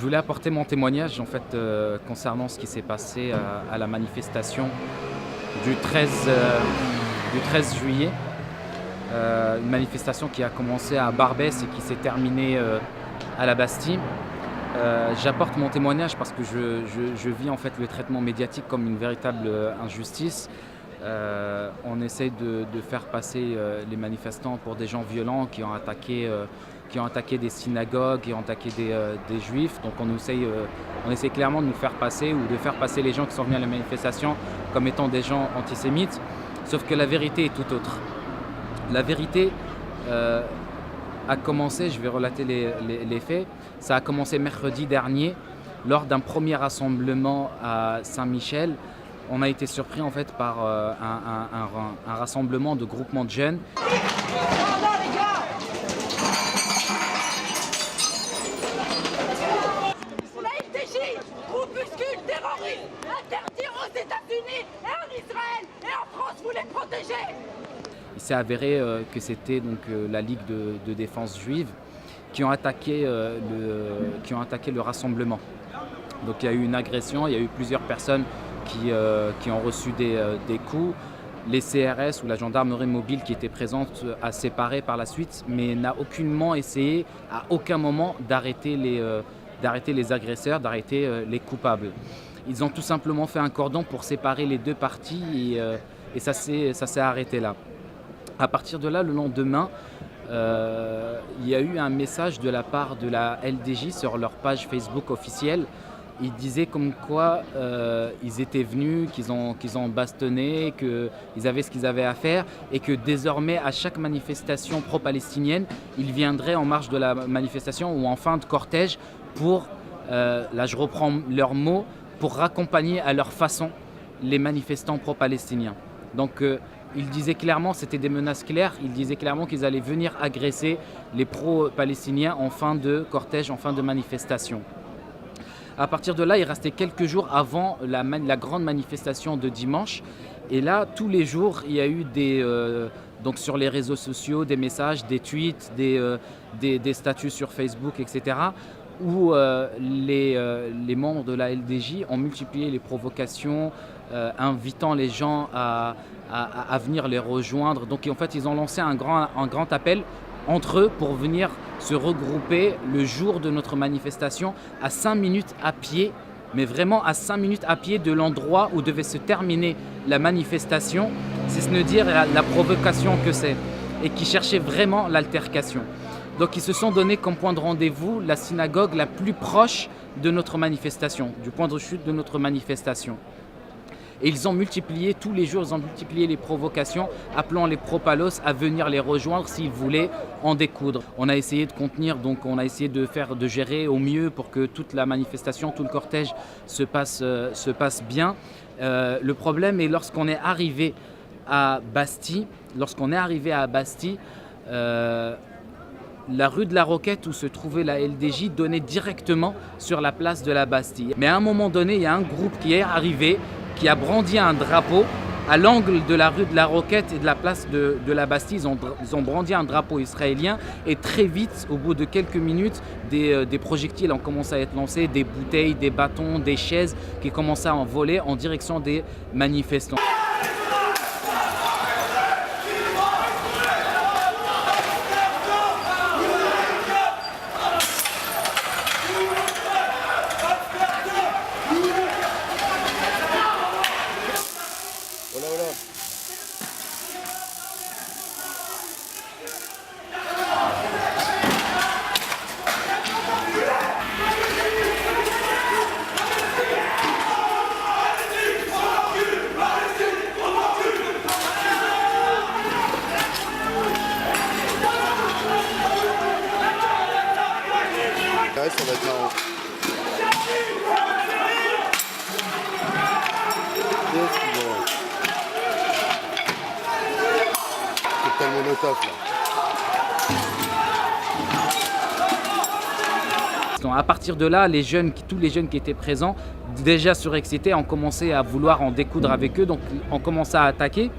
voulais apporter mon témoignage en fait, concernant ce qui s'est passé à la manifestation du 13 juillet. Une manifestation qui a commencé à Barbès et qui s'est terminée à la Bastille. J'apporte mon témoignage parce que je vis en fait le traitement médiatique comme une véritable injustice. On essaye de faire passer les manifestants pour des gens violents qui ont attaqué des synagogues, qui ont attaqué des juifs. Donc on essaie clairement de nous faire passer ou de faire passer les gens qui sont venus à la manifestation comme étant des gens antisémites. Sauf que la vérité est tout autre. La vérité a commencé, je vais relater les faits, ça a commencé mercredi dernier lors d'un premier rassemblement à Saint-Michel. On a été surpris en fait par un rassemblement de groupements de jeunes. La FDJ, groupuscule terroriste, interdit aux États-Unis et en Israël et en France, vous les protégez. Il s'est avéré que c'était donc la Ligue de défense juive qui ont attaqué le rassemblement. Donc il y a eu une agression, il y a eu plusieurs personnes qui ont reçu des coups. Les CRS ou la gendarmerie mobile qui était présente a séparé par la suite, mais n'a aucunement essayé à aucun moment d'arrêter les agresseurs, d'arrêter les coupables. Ils ont tout simplement fait un cordon pour séparer les deux parties et ça s'est arrêté là. À partir de là, le lendemain, il y a eu un message de la part de la LDJ sur leur page Facebook officielle. Ils disaient comme quoi ils étaient venus, qu'ils ont bastonné, qu'ils avaient ce qu'ils avaient à faire et que désormais à chaque manifestation pro-palestinienne, ils viendraient en marge de la manifestation ou en fin de cortège pour, là je reprends leurs mots, pour raccompagner à leur façon les manifestants pro-palestiniens. Donc ils disaient clairement, c'était des menaces claires, ils disaient clairement qu'ils allaient venir agresser les pro-palestiniens en fin de cortège, en fin de manifestation. À partir de là, il restait quelques jours avant la grande manifestation de dimanche. Et là, tous les jours, il y a eu donc sur les réseaux sociaux, des messages, des tweets, des statuts sur Facebook, etc. où les membres de la LDJ ont multiplié les provocations, invitant les gens à venir les rejoindre. Donc en fait, ils ont lancé un grand appel entre eux pour venir se regrouper le jour de notre manifestation à 5 minutes à pied, mais vraiment à 5 minutes à pied de l'endroit où devait se terminer la manifestation, c'est ce ne dire la provocation que c'est, et qui cherchait vraiment l'altercation. Donc ils se sont donné comme point de rendez-vous la synagogue la plus proche de notre manifestation, du point de chute de notre manifestation. Et ils ont multiplié, tous les jours, ils ont multiplié les provocations, appelant les propalos à venir les rejoindre s'ils voulaient en découdre. On a essayé de contenir, donc on a essayé de gérer au mieux pour que toute la manifestation, tout le cortège se passe bien. Le problème est lorsqu'on est arrivé à Bastille, la rue de la Roquette où se trouvait la LDJ donnait directement sur la place de la Bastille. Mais à un moment donné, il y a un groupe qui est arrivé, qui a brandi un drapeau à l'angle de la rue de la Roquette et de la place de la Bastille. Ils ont brandi un drapeau israélien et très vite, au bout de quelques minutes, des projectiles ont commencé à être lancés, des bouteilles, des bâtons, des chaises qui commençaient à envoler en direction des manifestants. Ça va être marrant. C'est tellement Molotov là. À partir de là, tous les jeunes qui étaient présents, déjà surexcités, ont commencé à vouloir en découdre avec eux, donc ont commencé à attaquer.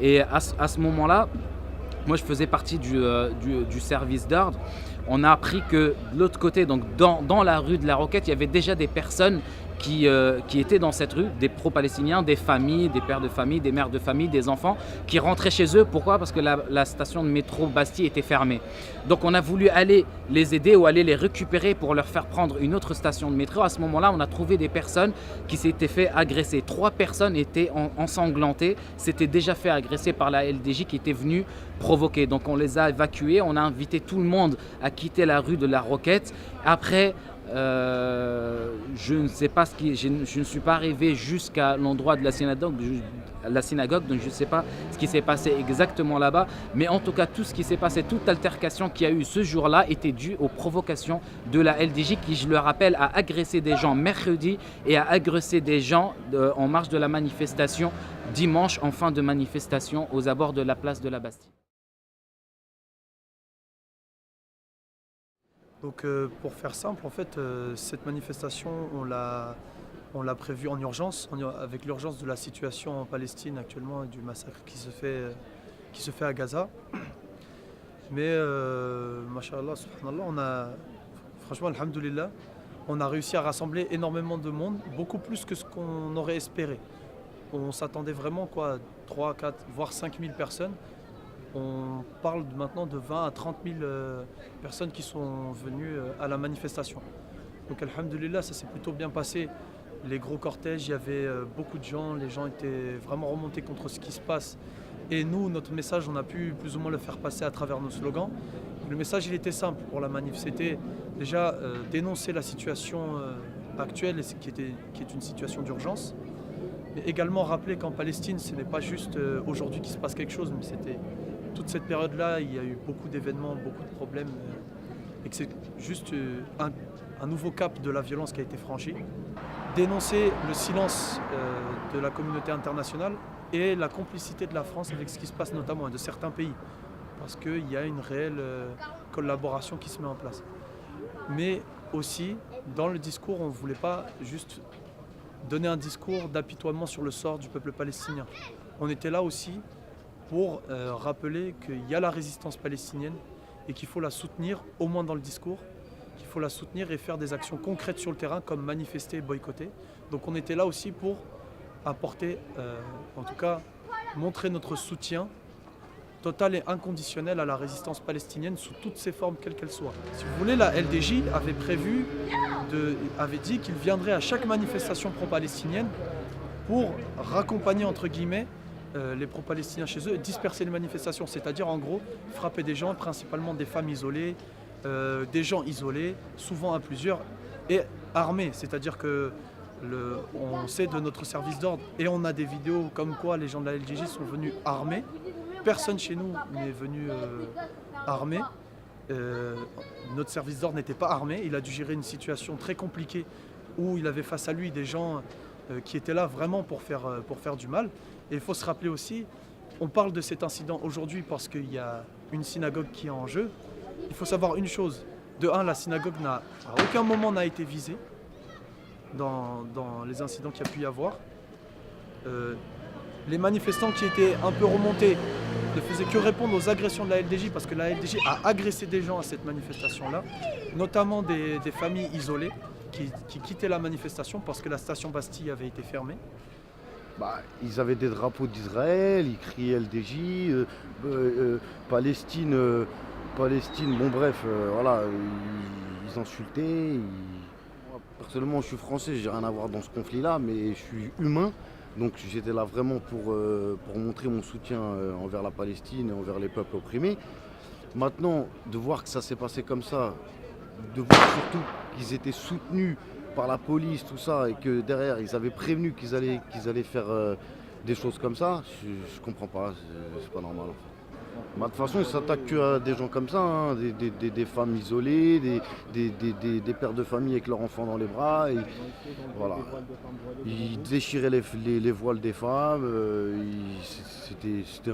Et à ce moment-là, moi je faisais partie du service d'ordre. On a appris que de l'autre côté, donc dans la rue de la Roquette, il y avait déjà des personnes qui étaient dans cette rue, des pro-palestiniens, des familles, des pères de famille, des mères de famille, des enfants, qui rentraient chez eux. Pourquoi ? Parce que la station de métro Bastille était fermée. Donc on a voulu aller les aider ou aller les récupérer pour leur faire prendre une autre station de métro. À ce moment-là, on a trouvé des personnes qui s'étaient fait agresser. 3 personnes étaient ensanglantées, s'étaient déjà fait agresser par la LDJ qui était venue provoquer. Donc on les a évacués, on a invité tout le monde à quitter la rue de la Roquette. Après, je ne sais pas je ne suis pas arrivé jusqu'à l'endroit de la synagogue, donc je ne sais pas ce qui s'est passé exactement là-bas, mais en tout cas tout ce qui s'est passé, toute altercation qu'il y a eu ce jour-là était due aux provocations de la LDJ qui, je le rappelle, a agressé des gens mercredi et a agressé des gens en marge de la manifestation dimanche en fin de manifestation aux abords de la place de la Bastille. Donc pour faire simple, en fait, cette manifestation, on l'a prévue en urgence, avec l'urgence de la situation en Palestine actuellement et du massacre qui se fait à Gaza. Mais, mashallah, subhanallah, franchement, alhamdoulilah, on a réussi à rassembler énormément de monde, beaucoup plus que ce qu'on aurait espéré. On s'attendait vraiment 3, 4, voire 5 000 personnes. On parle maintenant de 20 à 30 000 personnes qui sont venues à la manifestation. Donc alhamdoulilah, ça s'est plutôt bien passé. Les gros cortèges, il y avait beaucoup de gens, les gens étaient vraiment remontés contre ce qui se passe. Et nous, notre message, on a pu plus ou moins le faire passer à travers nos slogans. Le message, il était simple pour la manif. C'était déjà dénoncer la situation actuelle, qui est une situation d'urgence. Mais également rappeler qu'en Palestine, ce n'est pas juste aujourd'hui qu'il se passe quelque chose, mais c'était toute cette période-là, il y a eu beaucoup d'événements, beaucoup de problèmes, et que c'est juste un nouveau cap de la violence qui a été franchi. Dénoncer le silence de la communauté internationale et la complicité de la France avec ce qui se passe notamment et de certains pays, parce qu'il y a une réelle collaboration qui se met en place. Mais aussi, dans le discours, on ne voulait pas juste donner un discours d'apitoiement sur le sort du peuple palestinien. On était là aussi pour rappeler qu'il y a la résistance palestinienne et qu'il faut la soutenir, au moins dans le discours, qu'il faut la soutenir et faire des actions concrètes sur le terrain comme manifester et boycotter. Donc on était là aussi pour apporter, en tout cas, montrer notre soutien total et inconditionnel à la résistance palestinienne sous toutes ses formes, quelles qu'elles soient. Si vous voulez, la LDJ avait dit qu'il viendrait à chaque manifestation pro-palestinienne pour raccompagner, entre guillemets, les pro-palestiniens chez eux et disperser les manifestations, c'est-à-dire en gros frapper des gens, principalement des femmes isolées, des gens isolés, souvent à plusieurs, et armés, c'est-à-dire que on sait de notre service d'ordre et on a des vidéos comme quoi les gens de la LDJ sont venus armés. Personne chez nous n'est venu armé. Notre service d'ordre n'était pas armé, il a dû gérer une situation très compliquée où il avait face à lui des gens qui étaient là vraiment pour faire du mal. Et il faut se rappeler aussi, on parle de cet incident aujourd'hui parce qu'il y a une synagogue qui est en jeu. Il faut savoir une chose, de un, la synagogue à aucun moment n'a été visée dans les incidents qu'il y a pu y avoir. Les manifestants qui étaient un peu remontés ne faisaient que répondre aux agressions de la LDJ parce que la LDJ a agressé des gens à cette manifestation-là, notamment des familles isolées qui quittaient la manifestation parce que la station Bastille avait été fermée. Ils avaient des drapeaux d'Israël, ils criaient LDJ, Palestine, bon bref, voilà, ils insultaient, Personnellement, je suis français, j'ai rien à voir dans ce conflit-là, mais je suis humain. Donc j'étais là vraiment pour montrer mon soutien envers la Palestine et envers les peuples opprimés. Maintenant, de voir que ça s'est passé comme ça, de voir surtout qu'ils étaient soutenus par la police, tout ça, et que derrière, ils avaient prévenu qu'ils allaient faire des choses comme ça, je comprends pas, c'est pas normal. De toute façon, ils s'attaquent qu'à des gens comme ça, hein, des femmes isolées, des pères de famille avec leurs enfants dans les bras. Et, voilà. Ils déchiraient les voiles des femmes. C'est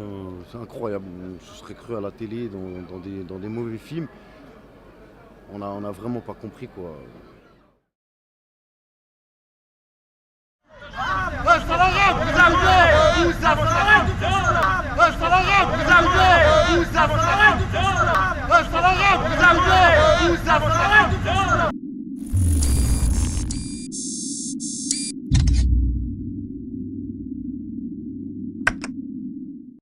incroyable. On se serait cru à la télé, dans des mauvais films. On a vraiment pas compris, quoi. Vous